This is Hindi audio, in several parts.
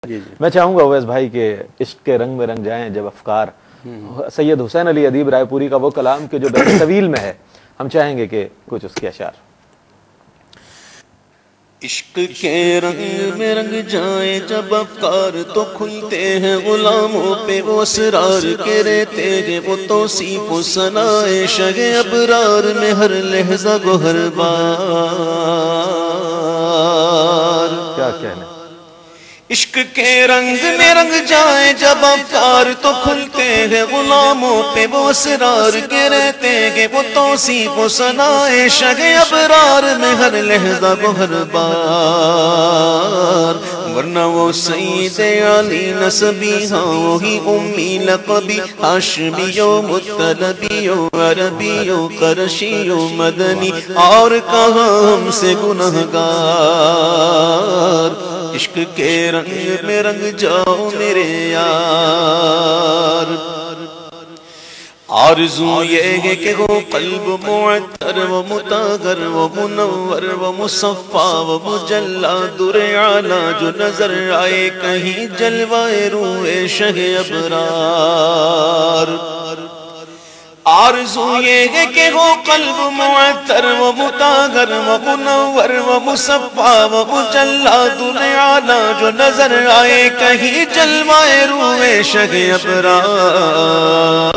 मैं चाहूंगा अवैस भाई के इश्क के रंग में रंग जाएं जब अफकार। सैयद हुसैन अली अदीब रायपुरी का वो कलाम के जो बहर तवील में है, हम चाहेंगे कि कुछ उसके अशार। इश्क के रंग में रंग जाए जब अफकार तो खुलते हैं गुलामों पे वो असरार के रहते हैं वो तौसीफ व सनाए शगे अबरार में हर लहजा गो हर बार। क्या कहना। इश्क के रंग में रंग जाए जब अफकार तो खुलते हैं गुलामों पे वो असरार के रहते हैं वो तौसीफ व सनाए शगे अबरार में हर लहजा को हर बार। वरना वो सईद अली नसबी हाँ वही उम्मी लक़बी हाशमियो मुत्तलबियो अरबियो क़रशियो मदनी और कहाँ हमसे गुनहगार। इश्क के रंग में रंग जाओ मेरे यार। आरज़ू ये है कि वो क़ल्ब मुअत्तर व मुतागर व मुनव्वर व मुसफ़्फ़ा व मुजल्ला दुरे आला जो नजर आए कहीं जलवाए रूए शहे अबरार। आरज़ू ये है कि वो क़ल्ब मुअत्तर व मुतागर व मुनव्वर व मुसफ़्फ़ा व मुजल्ला दुरे आला जो नजर आए कहीं जलवाए रूए शगे अबरार।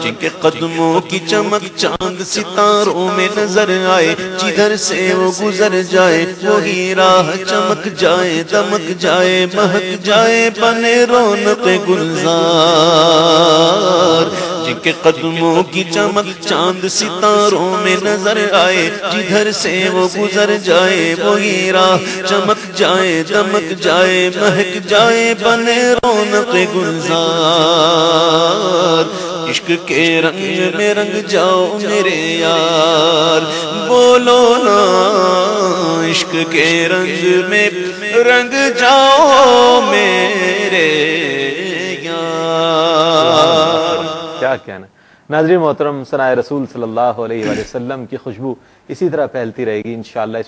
जिनके कदमों की चमक चांद सितारों में नजर आए जिधर से वो गुजर जाए वही राह चमक जाए दमक जाए महक जाए बने रौनक गुलजार। जिनके कदमों की चमक चांद सितारों में नजर आए जिधर से वो गुजर जाए वही राह चमक जाए दमक जाए महक जाए बने रौनक गुलजार। इश्क के रंग में रंग जाओ मेरे यार। बोलो ना इश्क के रंग में रंग जाओ मेरे यार। क्या कहना। नाज़रीन मोहतरम, सनाए रसूल सल्लल्लाहु अलैहि वसल्लम की खुशबू इसी तरह फैलती रहेगी इंशाअल्लाह। इस